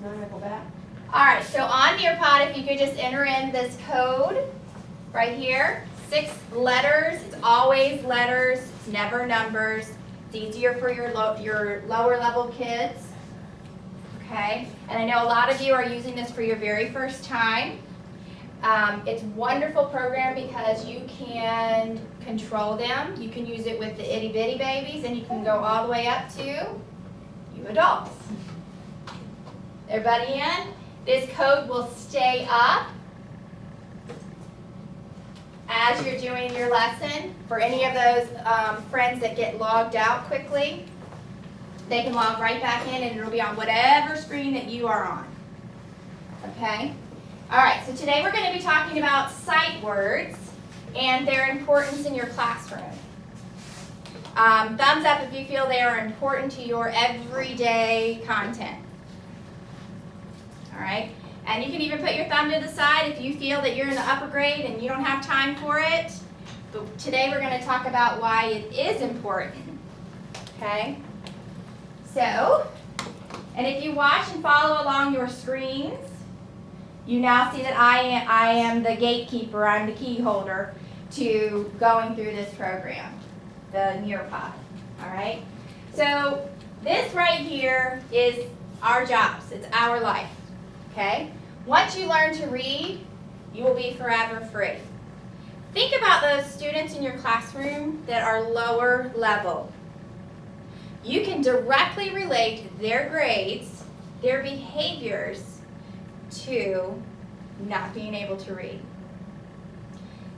All right, so on Nearpod, if you could just enter in this code right here, 6 letters. It's always letters. It's never numbers. It's easier for your lower level kids. Okay, and I know a lot of you are using this for your very first time. It's a wonderful program because you can control them. You can use it with the itty bitty babies, and you can go all the way up to you adults. Everybody in? This code will stay up as you're doing your lesson. For any of those friends that get logged out quickly, they can log right back in and it'll be on whatever screen that you are on. Okay? All right, so today we're going to be talking about sight words and their importance in your classroom. Thumbs up if you feel they are important to your everyday content. All right? And you can even put your thumb to the side if you feel that you're in the upper grade and you don't have time for it. But today we're going to talk about why it is important. Okay? So, and if you watch and follow along your screens, you now see that I am the gatekeeper, I'm the key holder to going through this program, the Nearpod. All right? So, this right here is our jobs. It's our life. Okay? Once you learn to read, you will be forever free. Think about those students in your classroom that are lower level. You can directly relate their grades, their behaviors, to not being able to read.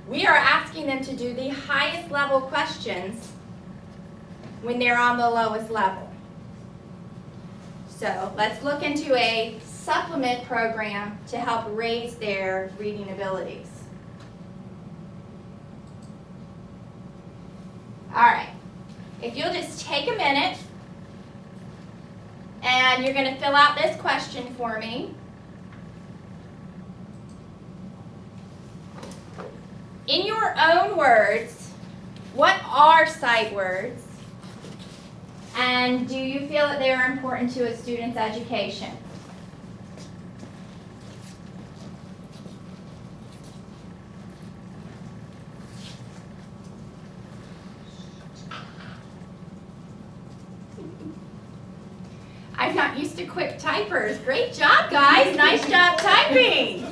We are asking them to do the highest level questions when they're on the lowest level. So let's look into a supplement program to help raise their reading abilities. All right, if you'll just take a minute and you're going to fill out this question for me. In your own words, what are sight words? And do you feel that they are important to a student's education? I'm not used to quick typers. Great job, guys. Nice job typing.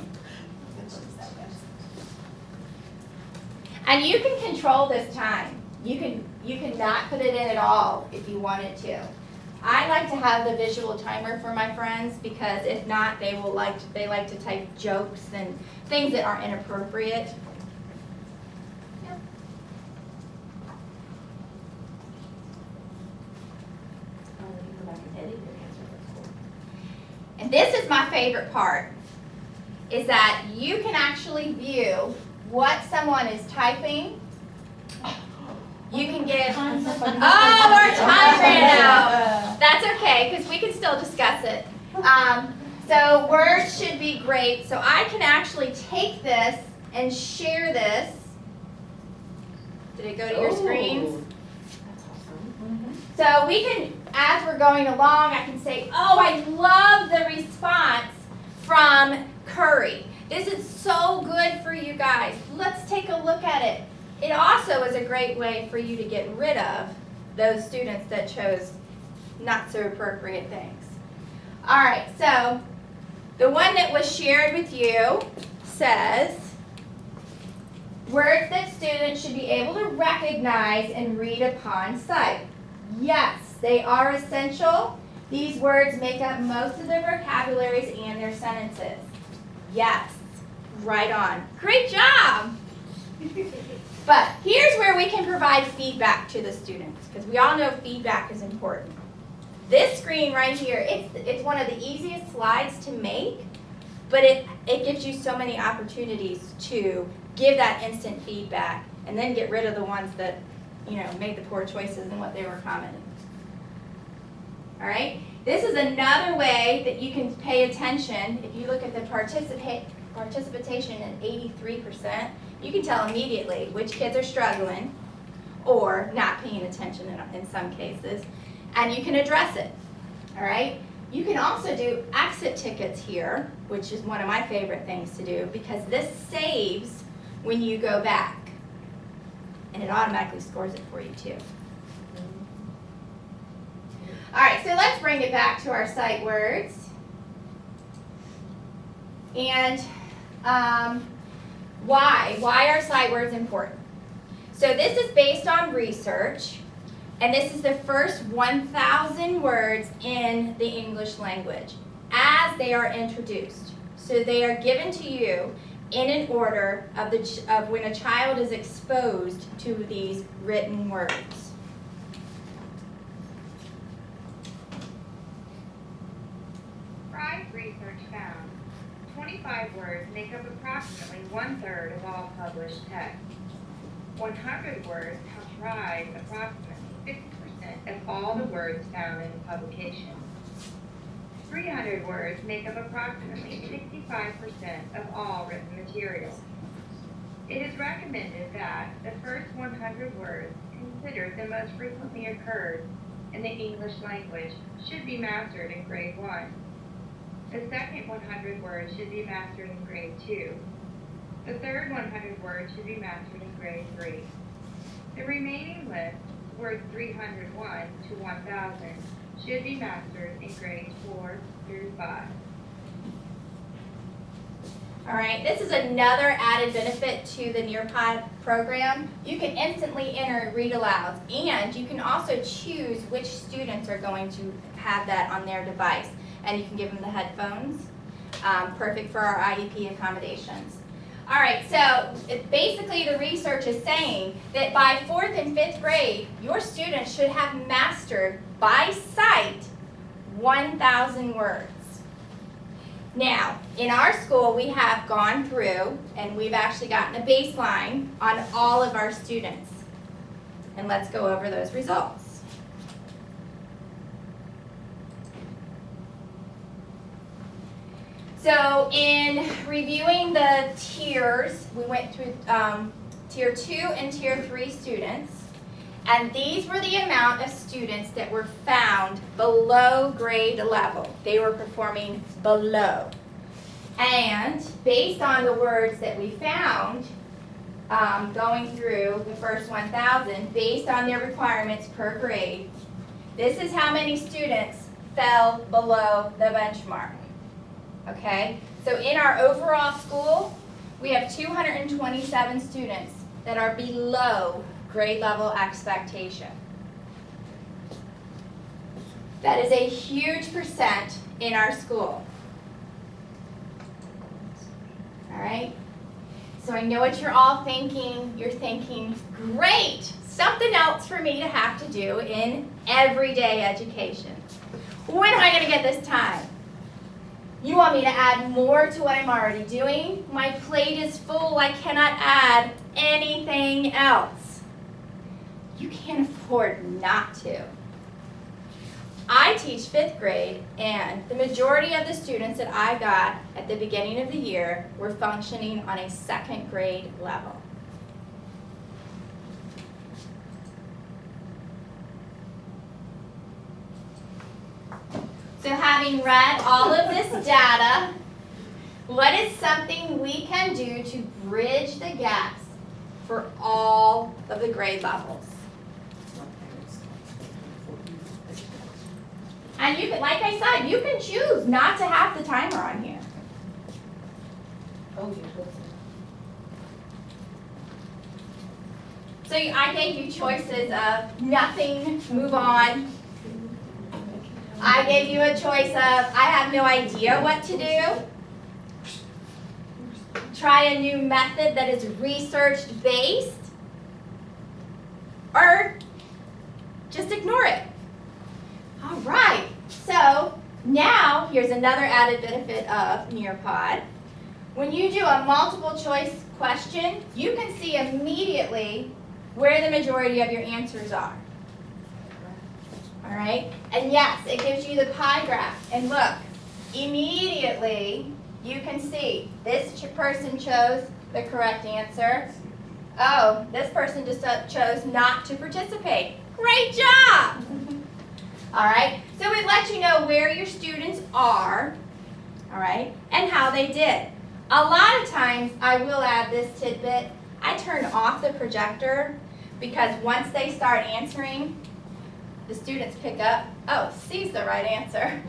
And you can control this time. You can not put it in at all if you wanted to. I like to have the visual timer for my friends because if not, they like to type jokes and things that are inappropriate. And this is my favorite part, is that you can actually view what someone is typing. You can get, oh, our time ran out. That's okay, because we can still discuss it. So words should be great. So I can actually take this and share this. Did it go to your screens? That's awesome. So we can, as we're going along, I can say, oh, I love the response from Curry. This is so good for you guys. Let's take a look at it. It also is a great way for you to get rid of those students that chose not so appropriate things. All right, so the one that was shared with you says, words that students should be able to recognize and read upon sight. Yes, they are essential. These words make up most of their vocabularies and their sentences. Yes, right on. Great job. But here's where we can provide feedback to the students, because we all know feedback is important. This screen right here, it's one of the easiest slides to make, but it gives you so many opportunities to give that instant feedback and then get rid of the ones that, made the poor choices in what they were commenting. All right? This is another way that you can pay attention. If you look at the participation at 83%, you can tell immediately which kids are struggling or not paying attention in some cases, and you can address it. All right? You can also do exit tickets here, which is one of my favorite things to do because this saves when you go back. And it automatically scores it for you too. All right, so let's bring it back to our sight words. And why? Why are sight words important? So this is based on research, and this is the first 1,000 words in the English language as they are introduced. So they are given to you in an order of when a child is exposed to these written words. Fry's research found 25 words make up approximately 1/3 of all published text. 100 words comprise approximately 50% of all the words found in the publication. 300 words make up approximately 65% of all written material. It is recommended that the first 100 words, considered the most frequently occurred in the English language, should be mastered in grade 1. The second 100 words should be mastered in grade 2. The third 100 words should be mastered in grade 3. The remaining list, words 301 to 1,000, should be mastered in grades 4 through 5. All right, this is another added benefit to the Nearpod program. You can instantly enter read alouds, and you can also choose which students are going to have that on their device. And you can give them the headphones, perfect for our IEP accommodations. All right, so basically the research is saying that by 4th and 5th grade, your students should have mastered by sight 1,000 words. Now, in our school, we have gone through and we've actually gotten a baseline on all of our students. And let's go over those results. So in reviewing the tiers, we went through tier 2 and tier 3 students, and these were the amount of students that were found below grade level. They were performing below. And based on the words that we found, going through the first 1,000, based on their requirements per grade, this is how many students fell below the benchmark. Okay, so in our overall school, we have 227 students that are below grade level expectation. That is a huge percent in our school. All right, so I know what you're all thinking. You're thinking, great, something else for me to have to do in everyday education. When am I going to get this time? You want me to add more to what I'm already doing? My plate is full. I cannot add anything else. You can't afford not to. I teach 5th grade, and the majority of the students that I got at the beginning of the year were functioning on a 2nd grade level. So having read all of this data, what is something we can do to bridge the gaps for all of the grade levels? And you can, like I said, you can choose not to have the timer on here. So I gave you choices of nothing, move on. I gave you a choice of, I have no idea what to do. Try a new method that is research-based. Or just ignore it. All right, so now here's another added benefit of Nearpod. When you do a multiple choice question, you can see immediately where the majority of your answers are. All right, and yes, it gives you the pie graph. And look, immediately you can see this person chose the correct answer. Oh, this person just chose not to participate. Great job! All right, so it lets you know where your students are, all right, and how they did. A lot of times, I will add this tidbit, I turn off the projector because once they start answering, the students pick up, oh, C's the right answer.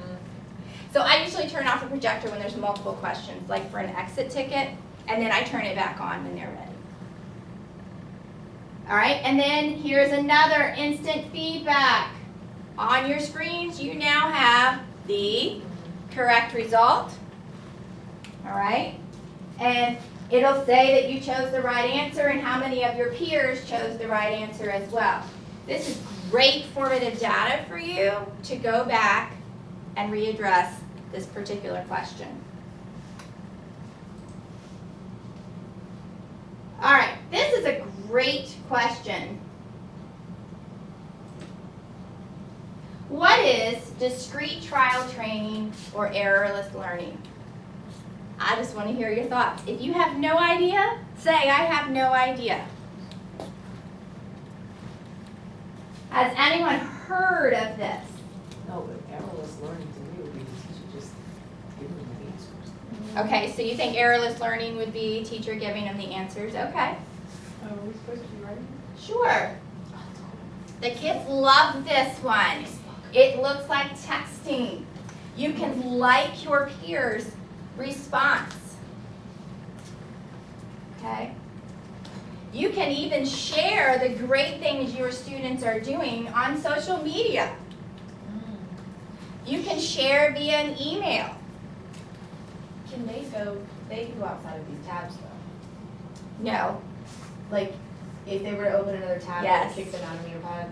So I usually turn off the projector when there's multiple questions, like for an exit ticket, and then I turn it back on when they're ready. All right, and then here's another instant feedback. On your screens, you now have the correct result, all right? And it'll say that you chose the right answer and how many of your peers chose the right answer as well. This is great formative data for you to go back and readdress this particular question. All right, this is a great question. What is discrete trial training or errorless learning? I just want to hear your thoughts. If you have no idea, say, I have no idea. Has anyone heard of this? No, but errorless learning to me would be the teacher just giving them the answers. Okay, so you think errorless learning would be teacher giving them the answers? Okay. Are we supposed to be writing? Sure. The kids love this one. It looks like texting. You can like your peers' response. Okay? You can even share the great things your students are doing on social media. You can share via an email. Can they can go outside of these tabs though? No. Like, if they were to open another tab, Yes. it would kick them out of Nearpod?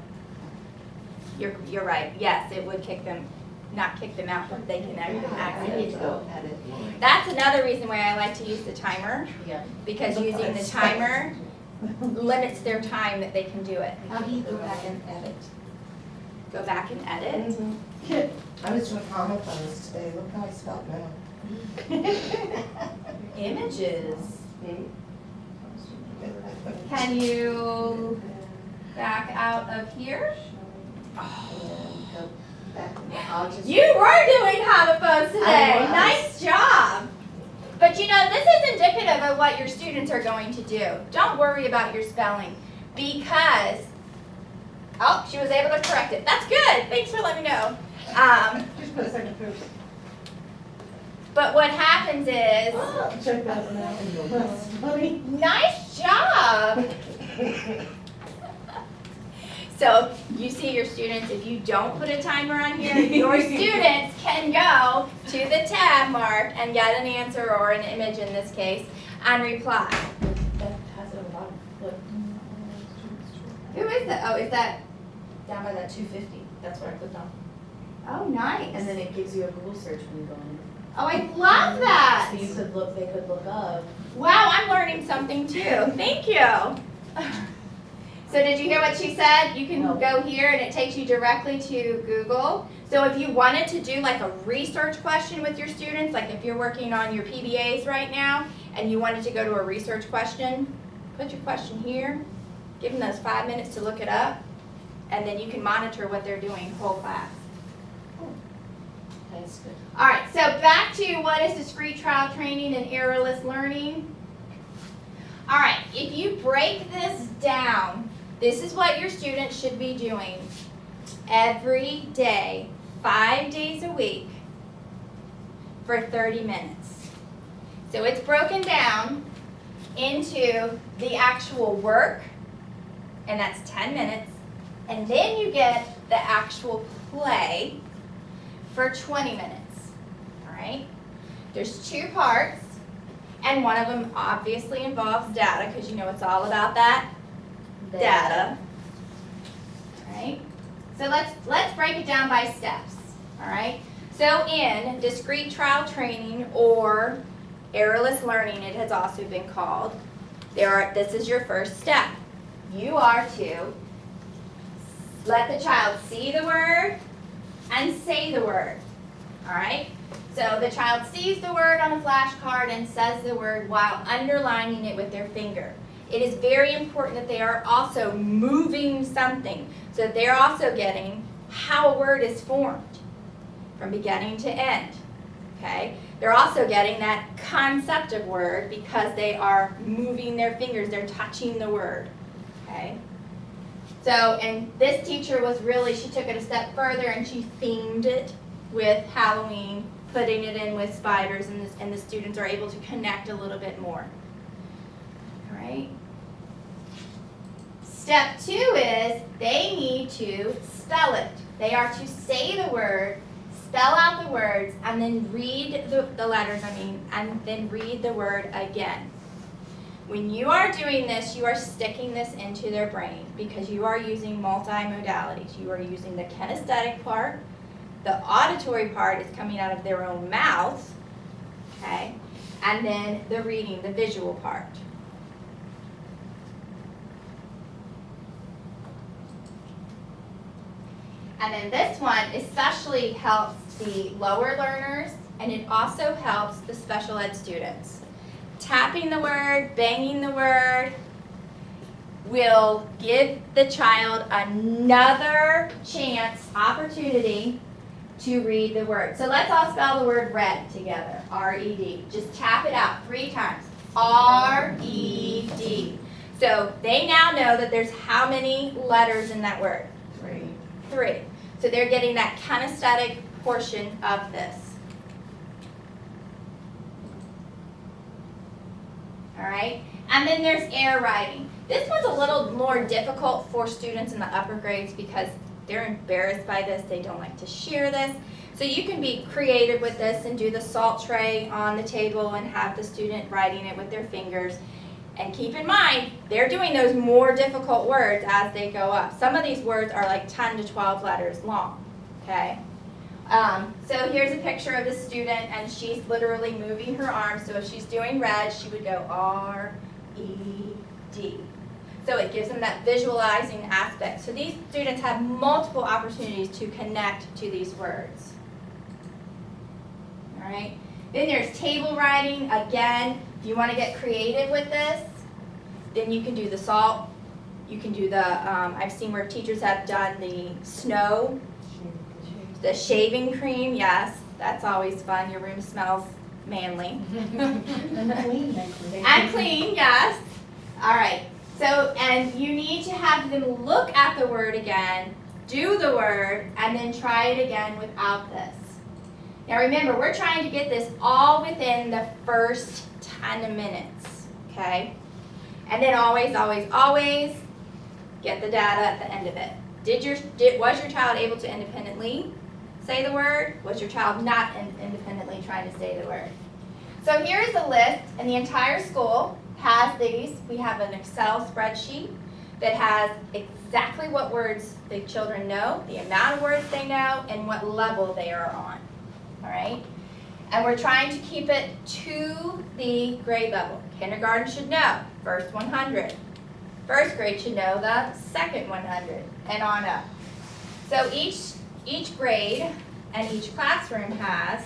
You're right. Yes, it would kick them, not kick them out, but they can I need access. to go edit mine. That's another reason why I like to use the timer, Yeah. because using the timer limits their time that they can do it. How do you go back and edit? Go back and edit. I was doing homophones today, look how I spelled now. Images. Can you back out of here? You were doing homophones today. I was. Nice job. But you know, this is indicative of what your students are going to do. Don't worry about your spelling because, oh, she was able to correct it. That's good. Thanks for letting me know. Just put a second first. But what happens is, Check that one out. That's funny. nice job. So you see your students, if you don't put a timer on here, your students can go to the tab mark and get an answer or an image in this case and reply. That has it on the bottom. Look. Who is that? Oh, is that, Down by that 250. That's what I clicked on. oh, nice. And then it gives you a Google search when you go in. Oh, I love that. So you could look, they could look up. Wow, I'm learning something too. Thank you. So did you hear what she said? You can No. go here and it takes you directly to Google. So if you wanted to do like a research question with your students, like if you're working on your PBAs right now and you wanted to go to a research question, put your question here, give them those 5 minutes to look it up, and then you can monitor what they're doing whole class. That's good. All right, so back to what is discrete trial training and errorless learning. All right, if you break this down, this is what your students should be doing every day, 5 days a week for 30 minutes. So it's broken down into the actual work, and that's 10 minutes, and then you get the actual play for 20 minutes. All right? There's 2 parts, and one of them obviously involves data because you know it's all about that data. All right? So let's break it down by steps. All right? So in discrete trial training or errorless learning, it has also been called, this is your first step. You are to let the child see the word and say the word. All right? So the child sees the word on a flashcard and says the word while underlining it with their finger. It is very important that they are also moving something so that they're also getting how a word is formed from beginning to end, okay? They're also getting that concept of word because they are moving their fingers, they're touching the word, okay? So, and this teacher was really, she took it a step further and she themed it with Halloween, putting it in with spiders, and the students are able to connect a little bit more. All right. Step 2 is they need to spell it. They are to say the word, spell out the words, and then read the letters, and then read the word again. When you are doing this, you are sticking this into their brain because you are using multimodalities. You are using the kinesthetic part, the auditory part is coming out of their own mouth, okay, and then the reading, the visual part. And then this one especially helps the lower learners, and it also helps the special ed students. Tapping the word, banging the word will give the child another chance, opportunity to read the word. So let's all spell the word red together, R-E-D. Just tap it out 3 times, R-E-D. So they now know that there's how many letters in that word? 3. So they're getting that kinesthetic portion of this. All right, and then there's air writing. This one's a little more difficult for students in the upper grades because they're embarrassed by this. They don't like to share this. So you can be creative with this and do the salt tray on the table and have the student writing it with their fingers. And keep in mind, they're doing those more difficult words as they go up. Some of these words are like 10 to 12 letters long, okay? So here's a picture of the student, and she's literally moving her arms. So if she's doing red, she would go R-E-D. So it gives them that visualizing aspect. So these students have multiple opportunities to connect to these words. All right. Then there's table writing. Again, if you want to get creative with this, then you can do the salt. You can do the, I've seen where teachers have done the snow, the shaving cream. Yes, that's always fun. Your room smells manly. And clean, yes. All right. So, and you need to have them look at the word again, do the word, and then try it again without this. Now remember, we're trying to get this all within the first 10 minutes, okay? And then always, always, always get the data at the end of it. Was your child able to independently say the word? Was your child not independently trying to say the word? So here's a list, and the entire school has these. We have an Excel spreadsheet that has exactly what words the children know, the amount of words they know, and what level they are on. All right? And we're trying to keep it to the grade level. Kindergarten should know first 100. First grade should know the second 100, and on up. So each grade and each classroom has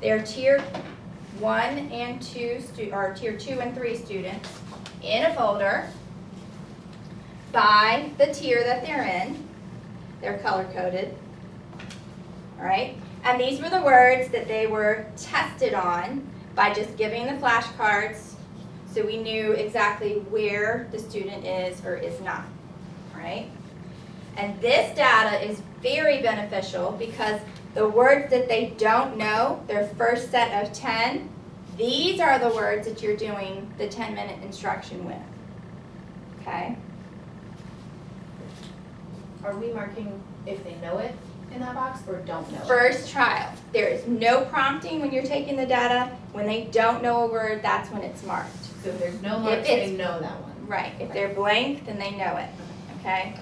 their tier 1 and 2 or tier 2 and 3 students in a folder by the tier that they're in. They're color coded. All right? And these were the words that they were tested on by just giving the flashcards, so we knew exactly where the student is or is not. All right? And this data is very beneficial because the words that they don't know, their first set of 10, these are the words that you're doing the 10-minute instruction with. Okay? Are we marking if they know it in that box or don't know it? First trial. There is no prompting when you're taking the data. When they don't know a word, that's when it's marked. So if there's no marks, they know that one. Right. If they're blank, then they know it. Okay?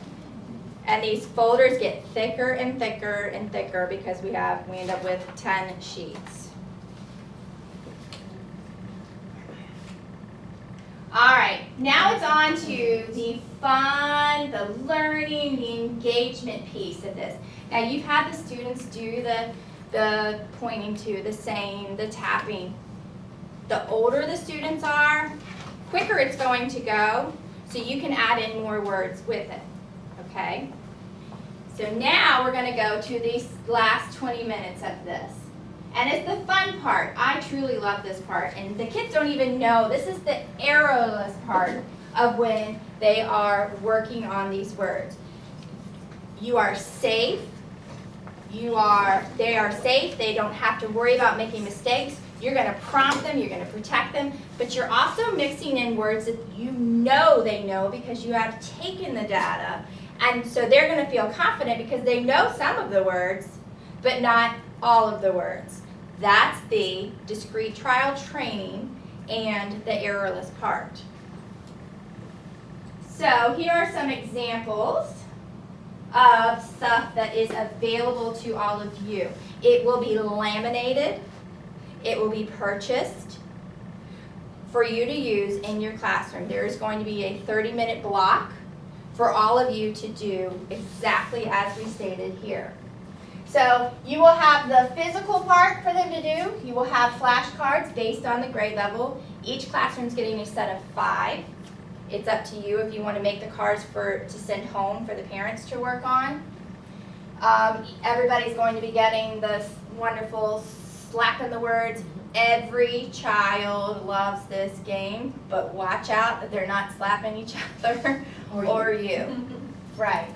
And these folders get thicker and thicker and thicker because we end up with 10 sheets. All right, now it's on to the fun, the learning, the engagement piece of this. Now you've had the students do the pointing to, the saying, the tapping. The older the students are, quicker it's going to go, so you can add in more words with it, okay? So now we're gonna go to these last 20 minutes of this. And it's the fun part. I truly love this part. And the kids don't even know. This is the arrowless part of when they are working on these words. You are safe. They are safe. They don't have to worry about making mistakes. You're going to prompt them. You're going to protect them. But you're also mixing in words that you know they know because you have taken the data. And so they're going to feel confident because they know some of the words, but not all of the words. That's the discrete trial training and the errorless part. So here are some examples of stuff that is available to all of you. It will be laminated. It will be purchased for you to use in your classroom. There is going to be a 30-minute block for all of you to do exactly as we stated here. So you will have the physical part for them to do. You will have flashcards based on the grade level. Each classroom is getting a set of 5. It's up to you if you want to make the cards to send home for the parents to work on. Everybody's going to be getting this wonderful slap in the words. Every child loves this game, but watch out that they're not slapping each other or you. Right.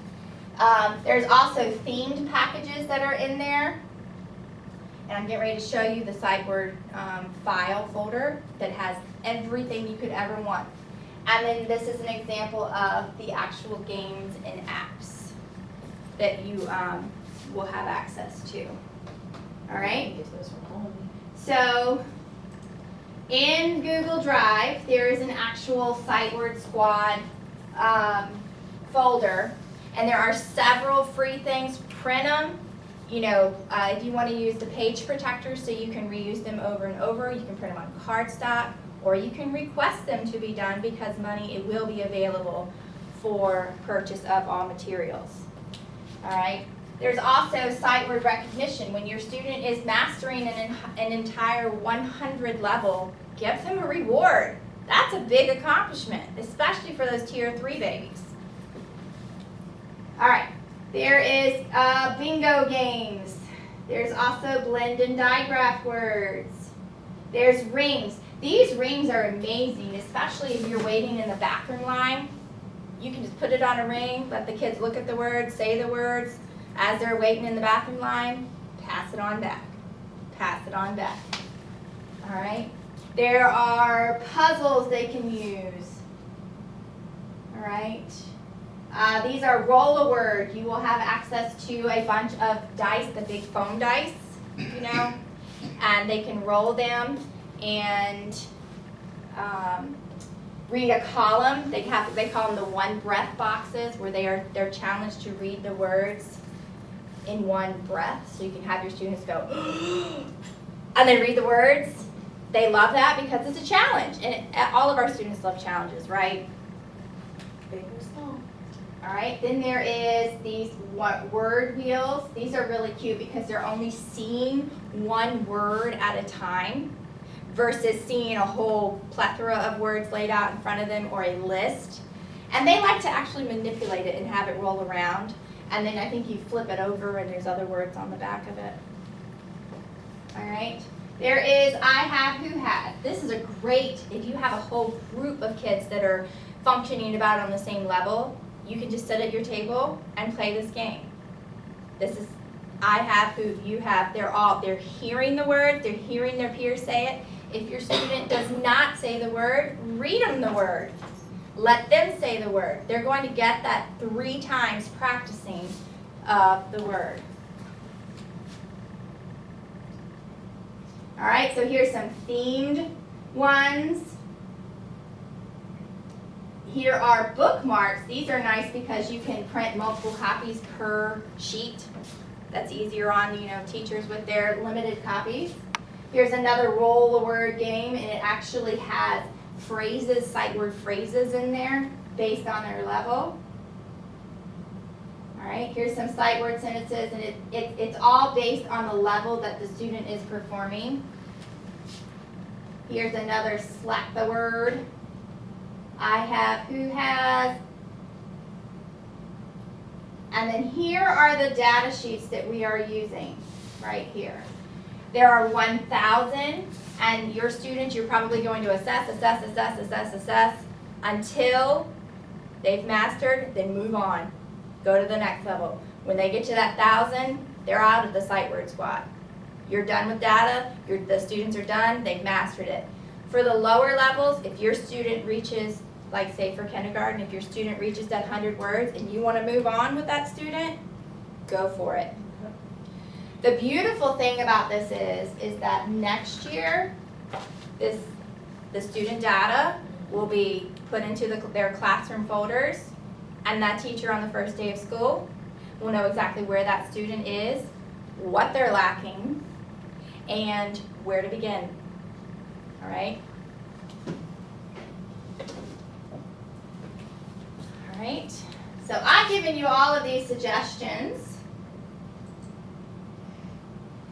There's also themed packages that are in there. And I'm getting ready to show you the sight word file folder that has everything you could ever want. And then this is an example of the actual games and apps that you will have access to. All right? Get those from home. So in Google Drive, there is an actual Sight Word Squad folder, and there are several free things. Print them. You know, if you want to use the page protectors so you can reuse them over and over, you can print them on cardstock, or you can request them to be done because it will be available for purchase of all materials. All right. There's also sight word recognition. When your student is mastering an entire 100 level, give them a reward. That's a big accomplishment, especially for those tier 3 babies. All right, there is bingo games. There's also blend and digraph words. There's rings. These rings are amazing, especially if you're waiting in the bathroom line. You can just put it on a ring, let the kids look at the words, say the words. As they're waiting in the bathroom line, pass it on back. Pass it on back. All right? There are puzzles they can use. All right? These are roll-a-word. You will have access to a bunch of dice, the big foam dice, you know, and they can roll them and read a column. They call them the one-breath boxes, where they're challenged to read the words in one breath, so you can have your students go and then read the words. They love that because it's a challenge, and all of our students love challenges, right? Big or small. All right, then there is these word wheels. These are really cute because they're only seeing one word at a time versus seeing a whole plethora of words laid out in front of them or a list. And they like to actually manipulate it and have it roll around. And then I think you flip it over and there's other words on the back of it. All right. There is I have, who has. This is a great, if you have a whole group of kids that are functioning about on the same level, you can just sit at your table and play this game. This is I have, who, you have. They're hearing the word, they're hearing their peers say it. If your student does not say the word, read them the word. Let them say the word. They're going to get that 3 times practicing of the word. All right, so here's some themed ones. Here are bookmarks. These are nice because you can print multiple copies per sheet. That's easier on, teachers with their limited copies. Here's another roll-a-word game, and it actually has phrases, sight word phrases in there based on their level. All right, here's some sight word sentences, and it's all based on the level that the student is performing. Here's another slap the word. I have, who has. And then here are the data sheets that we are using, right here. There are 1,000, and your students, you're probably going to assess until they've mastered, then move on. Go to the next level. When they get to that 1,000, they're out of the sight word squad. You're done with data, the students are done, they've mastered it. For the lower levels, if your student reaches, like say for kindergarten, if your student reaches that 100 words and you want to move on with that student, go for it. The beautiful thing about this is that next year, the student data will be put into their classroom folders, and that teacher on the first day of school will know exactly where that student is, what they're lacking, and where to begin. All right? All right. So I've given you all of these suggestions.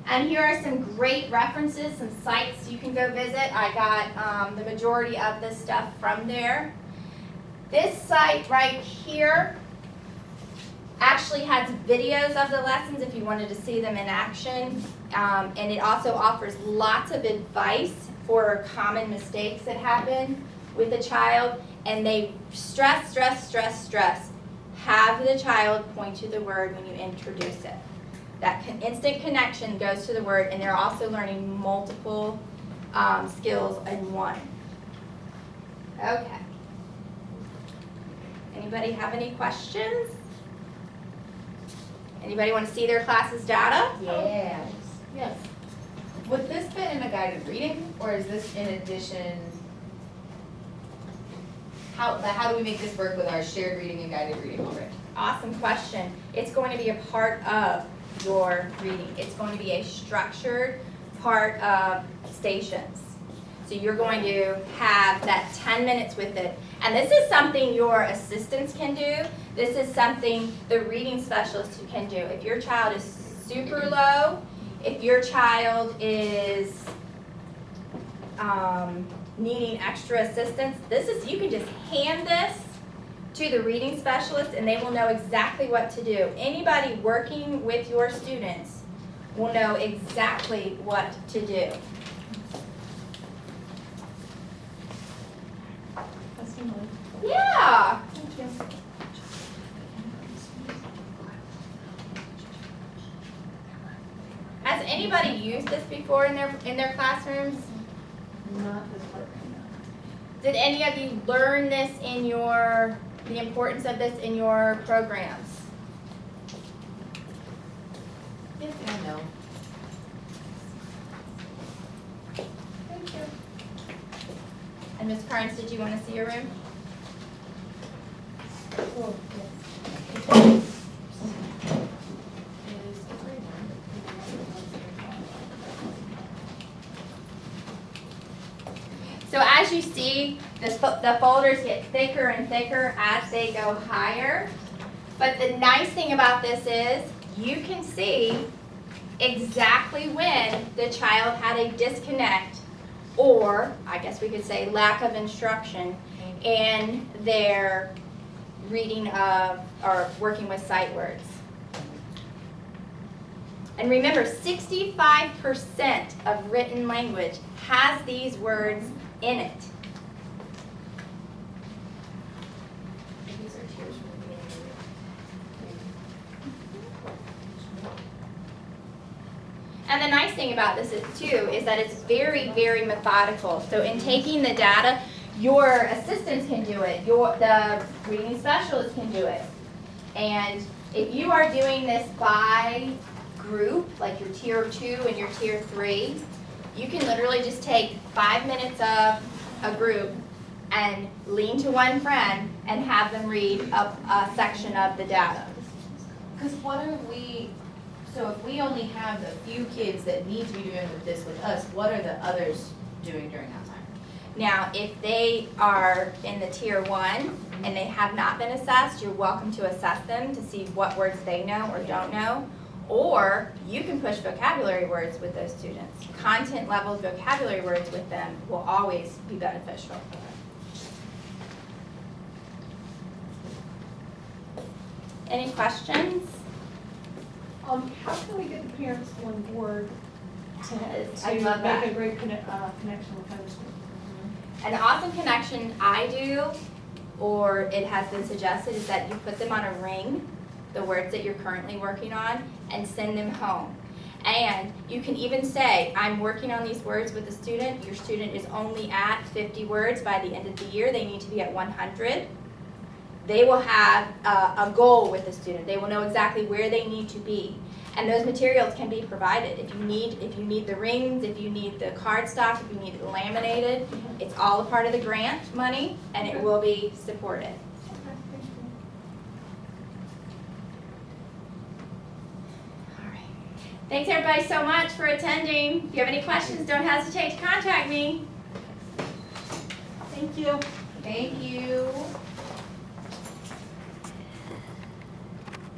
And here are some great references, some sites you can go visit. I got the majority of this stuff from there. This site right here actually has videos of the lessons if you wanted to see them in action. And it also offers lots of advice for common mistakes that happen with a child. And they stress. Have the child point to the word when you introduce it. That instant connection goes to the word, and they're also learning multiple skills in one. Okay. Anybody have any questions? Anybody want to see their class's data? Yeah. Yes. Would this fit in a guided reading, or is this in addition? How do we make this work with our shared reading and guided reading already? Awesome question. It's going to be a part of your reading. It's going to be a structured part of stations. So you're going to have that 10 minutes with it. And this is something your assistants can do. This is something the reading specialist can do. If your child is super low, if your child is needing extra assistance, you can just hand this to the reading specialist and they will know exactly what to do. Anybody working with your students will know exactly what to do. Yeah. Thank you. Has anybody used this before in their classrooms? Not this program, no. Did any of you learn this in the importance of this in your programs? Yes and no. Thank you. And Ms. Carnes, did you want to see your room? Oh, yes. So as you see, the folders get thicker and thicker as they go higher. But the nice thing about this is you can see exactly when the child had a disconnect, or I guess we could say lack of instruction in their reading of or working with sight words. And remember, 65% of written language has these words in it. These are tears from the And the nice thing about this is that it's very, very methodical. So in taking the data, your assistants can do it, the reading specialist can do it. And if you are doing this by group, like your tier 2 and your tier 3, you can literally just take 5 minutes of a group and lean to one friend and have them read a section of the data. Because so if we only have the few kids that need to be doing this with us, what are the others doing during that time? Now, if they are in the tier 1 and they have not been assessed, you're welcome to assess them to see what words they know or don't know. Or you can push vocabulary words with those students. Content level vocabulary words with them will always be beneficial. Any questions? How can we get the parents on board to I love that. make a great connection with homeschool? An awesome connection I do, or it has been suggested, is that you put them on a ring, the words that you're currently working on, and send them home. And you can even say, I'm working on these words with a student. Your student is only at 50 words. By the end of the year, they need to be at 100. They will have a goal with the student. They will know exactly where they need to be. And those materials can be provided. If you need the rings, if you need the cardstock, if you need it laminated, it's all a part of the grant money, and it will be supported. All right. Thanks everybody so much for attending. If you have any questions, don't hesitate to contact me. Thank you. Thank you.